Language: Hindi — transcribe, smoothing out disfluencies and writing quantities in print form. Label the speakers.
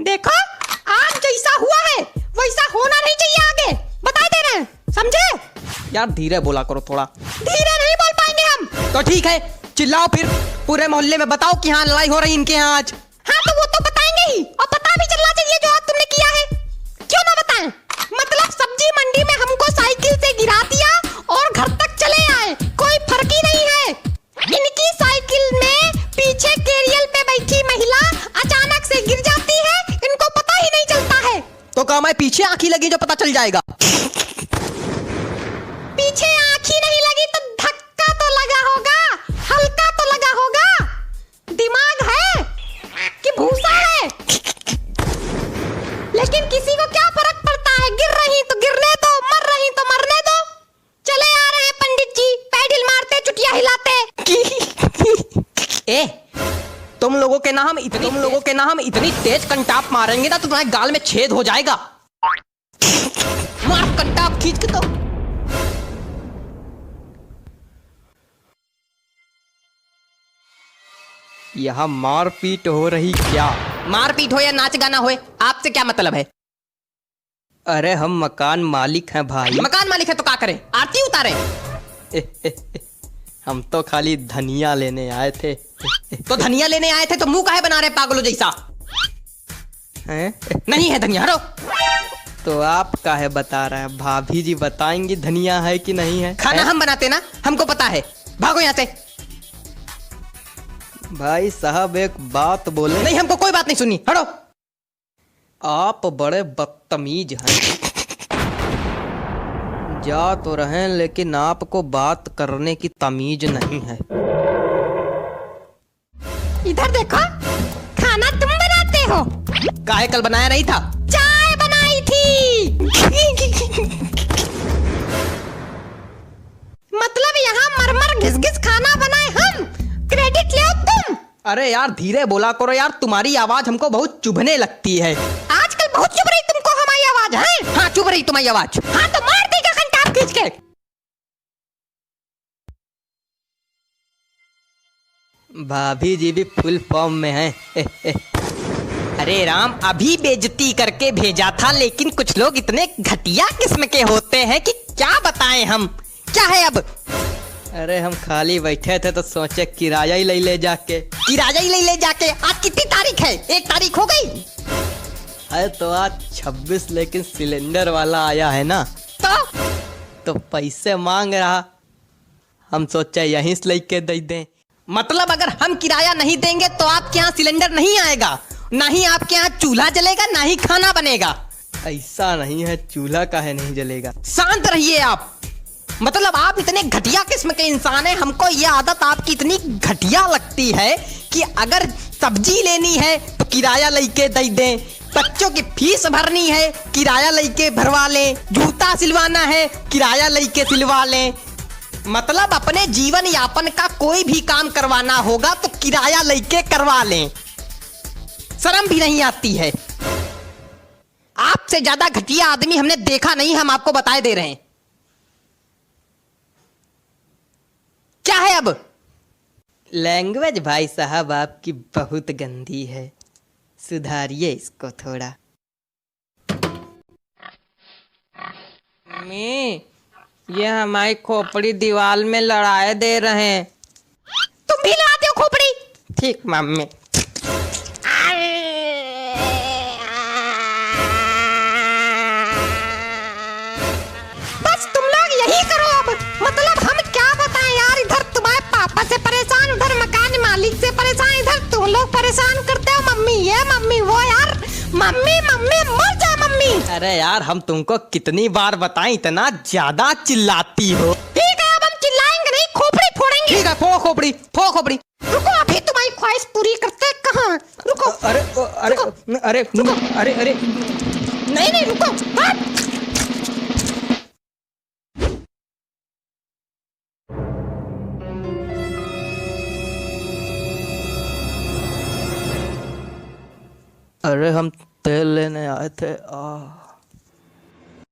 Speaker 1: देखो आज जैसा हुआ है वैसा होना नहीं चाहिए, आगे बता दे रहे हैं, समझे?
Speaker 2: यार धीरे बोला करो थोड़ा।
Speaker 1: धीरे नहीं बोल पाएंगे हम।
Speaker 2: तो ठीक है, चिल्लाओ फिर पूरे मोहल्ले में बताओ कि हाँ लड़ाई हो रही इनके यहाँ आज।
Speaker 1: हाँ तो वो तो बताएंगे ही, और पता भी चलना चाहिए जो आज तुमने किया है। क्यों ना बताएं? मतलब सब्जी मंडी में हमको साइकिल से गिरा दिया और घर तक चले आए, कोई फर्क ही नहीं है। इनकी साइकिल में पीछे कैरियर पे बैठी महिला अचानक से गिर जाती है, इनको पता ही नहीं चलता है।
Speaker 2: तो क्या मैं पीछे आंखी लगी जो पता चल जाएगा?
Speaker 1: पीछे आंखी नहीं लगी तो धक्का तो लगा होगा, हल्का तो लगा होगा। दिमाग है कि भूसा है? लेकिन किसी को क्या फर्क पड़ता है, गिर रही तो गिरने दो, मर रही तो मरने दो। चले आ रहे हैं पंडित जी, पैडल मारते चुटिया हिलाते।
Speaker 2: ए तुम लोगों के नाम इतनी तेज कंटाप मारेंगे ना तो तुम्हारे गाल में छेद हो जाएगा। मार कंटाप खींच के। तो यहाँ मारपीट हो रही क्या?
Speaker 1: मारपीट हो या नाच गाना हो, आपसे क्या मतलब है?
Speaker 2: अरे हम मकान मालिक हैं भाई।
Speaker 1: मकान मालिक है तो क्या करें, आरती उतारे?
Speaker 2: हम तो खाली धनिया लेने आए थे।
Speaker 1: तो धनिया लेने आए थे तो मुंह काहे बना रहे पागलों जैसा?
Speaker 2: हैं?
Speaker 1: नहीं है धनिया, हटो।
Speaker 2: तो आप काहे बता रहे हैं? भाभी जी बताएंगी धनिया है कि नहीं है।
Speaker 1: खाना हम बनाते ना, हमको पता है। भागो यहाँ से।
Speaker 2: भाई साहब एक बात बोले।
Speaker 1: नहीं, हमको कोई बात नहीं सुननी, हटो।
Speaker 2: आप बड़े बदतमीज हैं। जा तो रहे लेकिन आपको बात करने की तमीज नहीं है।
Speaker 1: इधर देखो, खाना तुम बनाते हो।
Speaker 2: काहे कल बनाया नहीं था?
Speaker 1: चाय बनाई थी। मतलब यहाँ मरमर घिस-घिस खाना बनाए हम, क्रेडिट ले तुम।
Speaker 2: अरे यार धीरे बोला करो यार, तुम्हारी आवाज हमको बहुत चुभने लगती है।
Speaker 1: आजकल बहुत चुभ रही तुमको हमारी आवाज है?
Speaker 2: हाँ चुभ रही तुम्हारी आवाज।
Speaker 1: हाँ तो मार देगा कंटाप खींच के।
Speaker 2: भाभी जी भी फुल फॉर्म में हैं।
Speaker 1: अरे राम, अभी बेइज्जती करके भेजा था, लेकिन कुछ लोग इतने घटिया किस्म के होते हैं कि क्या बताएं हम। क्या है अब?
Speaker 2: अरे हम खाली बैठे थे तो सोचे किराया ही ले जाके।
Speaker 1: किराया ही ले जाके? आज कितनी तारीख है? 1 तारीख हो गई।
Speaker 2: अरे तो आज 26, लेकिन सिलेंडर वाला आया है ना, तो पैसे मांग रहा, हम सोचे यहीं से लेके दे दें।
Speaker 1: मतलब अगर हम किराया नहीं देंगे तो आपके यहाँ सिलेंडर नहीं आएगा, ना ही आपके यहाँ चूल्हा जलेगा, ना ही खाना बनेगा।
Speaker 2: ऐसा नहीं है, चूल्हा काहे नहीं जलेगा।
Speaker 1: शांत रहिए आप। मतलब आप इतने घटिया किस्म के इंसान हैं, हमको ये आदत आपकी इतनी घटिया लगती है कि अगर सब्जी लेनी है तो किराया लेके दे दें, बच्चों की फीस भरनी है किराया लेके भरवा लें, जूता सिलवाना है किराया लेके सिलवा लें। मतलब अपने जीवन यापन का कोई भी काम करवाना होगा तो किराया लेके करवा लें। शर्म भी नहीं आती है? आपसे ज्यादा घटिया आदमी हमने देखा नहीं, हम आपको बताए दे रहे हैं। क्या है अब?
Speaker 2: लैंग्वेज भाई साहब आपकी बहुत गंदी है, सुधारिए इसको थोड़ा। मम्मी, ये हमारी खोपड़ी दीवार में लड़ाए दे रहे हैं।
Speaker 1: तुम भी लड़ाते हो खोपड़ी?
Speaker 2: ठीक मम्मी।
Speaker 1: बस तुम लोग यही करो अब। मतलब हम क्या बताएं यार, इधर तुम्हारे पापा से परेशान, उधर मकान मालिक से परेशान, इधर तुम लोग परेशान करते हो मम्मी ये मम्मी वो। यार मम्मी मम्मी मर जा मम्मी।
Speaker 2: अरे यार हम तुमको कितनी बार बताएं, इतना ज्यादा चिल्लाती हो।
Speaker 1: ठीक है, अब हम चिल्लाएंगे नहीं, खोपड़ी फोड़ेंगे।
Speaker 2: ठीक है, फो खोपड़ी, फो खोपड़ी।
Speaker 1: रुको, अभी तुम्हारी ख्वाहिश पूरी करते हैं। कहाँ? रुको।
Speaker 2: अरे अरे अरे अरे अरे
Speaker 1: नहीं नहीं रुको।
Speaker 2: अरे हम तेल लेने आए थे।